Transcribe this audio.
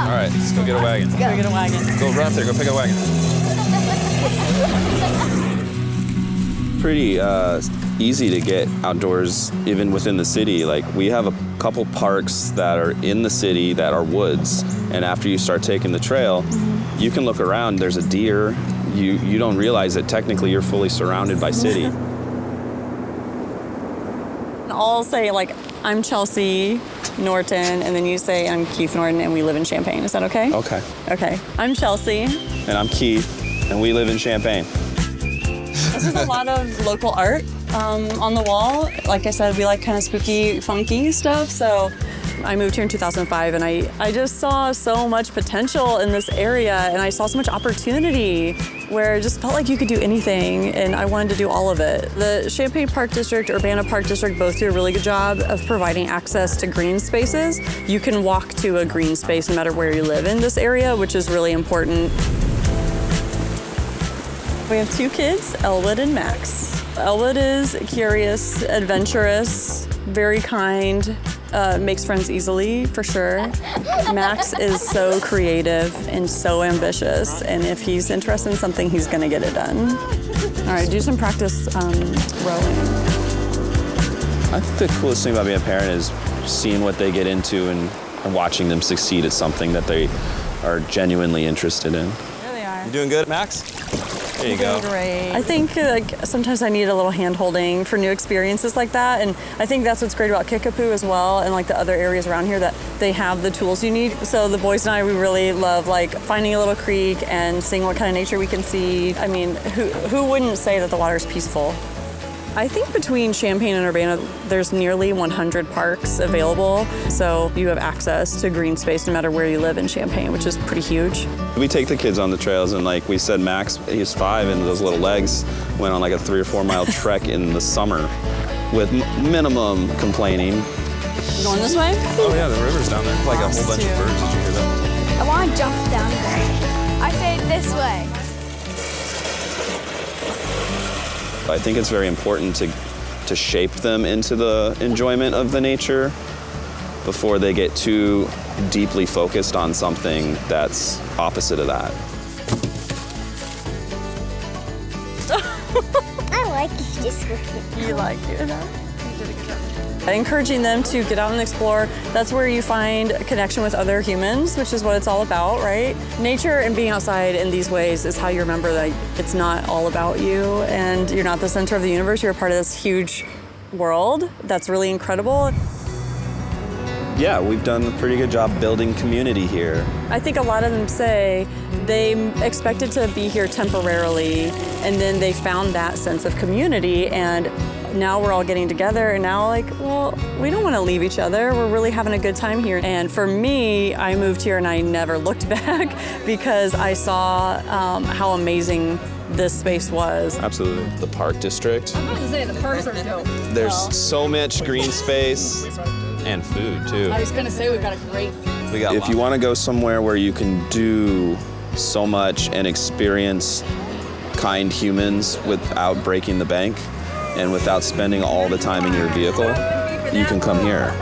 All right, let's go get a wagon. Go get a wagon. Go run up there, go pick a wagon. Pretty easy to get outdoors even within the city. Like, we have a couple parks that are in the city that are woods, and after you start taking the trail, you can look around, there's a deer. You don't realize that technically you're fully surrounded by city. I'll say, like, I'm Chelsea Norton, and then you say I'm Keith Norton, and we live in Champaign. Is that okay? Okay. Okay. I'm Chelsea. And I'm Keith, and we live in Champaign. This is a lot of local art on the wall. Like I said, we like kind of spooky, funky stuff. So I moved here in 2005, and I just saw so much potential in this area, and I saw so much opportunity where it just felt like you could do anything, and I wanted to do all of it. The Champaign Park District, Urbana Park District both do a really good job of providing access to green spaces. You can walk to a green space no matter where you live in this area, which is really important. We have two kids, Elwood and Max. Elwood is curious, adventurous, very kind, makes friends easily, for sure. Max is so creative and so ambitious, and if he's interested in something, he's gonna get it done. All right, do some practice rowing. I think the coolest thing about being a parent is seeing what they get into and watching them succeed at something that they are genuinely interested in. There they are. You doing good, Max? There you go. Great. I think sometimes I need a little hand-holding for new experiences like that, and I think that's what's great about Kickapoo as well, and like the other areas around here, that they have the tools you need. So the boys and I, we really love like finding a little creek and seeing what kind of nature we can see. I mean, who wouldn't say that the water is peaceful? I think between Champaign and Urbana, there's nearly 100 parks available. So you have access to green space no matter where you live in Champaign, which is pretty huge. We take the kids on the trails, and like we said, Max, he's 5, and those little legs went on like a 3 or 4 mile trek in the summer with minimum complaining. You going this way? Oh yeah, the river's down there. Like a whole bunch of birds. Did you hear that? I want to jump down there. I say this way. I think it's very important to shape them into the enjoyment of the nature before they get too deeply focused on something that's opposite of that. I like it. You like it, huh? Encouraging them to get out and explore. That's where you find a connection with other humans, which is what it's all about, right? Nature and being outside in these ways is how you remember that it's not all about you, and you're not the center of the universe. You're a part of this huge world that's really incredible. Yeah, we've done a pretty good job building community here. I think a lot of them say they expected to be here temporarily, and then they found that sense of community, and now we're all getting together, and now like, well, we don't want to leave each other. We're really having a good time here. And for me, I moved here and I never looked back because I saw how amazing this space was. Absolutely. The Park District. I'm about to say the parks are dope. There's so much green space and food too. I was gonna say we've got a great. If you want to go somewhere where you can do so much and experience kind humans without breaking the bank and without spending all the time in your vehicle, you can come here.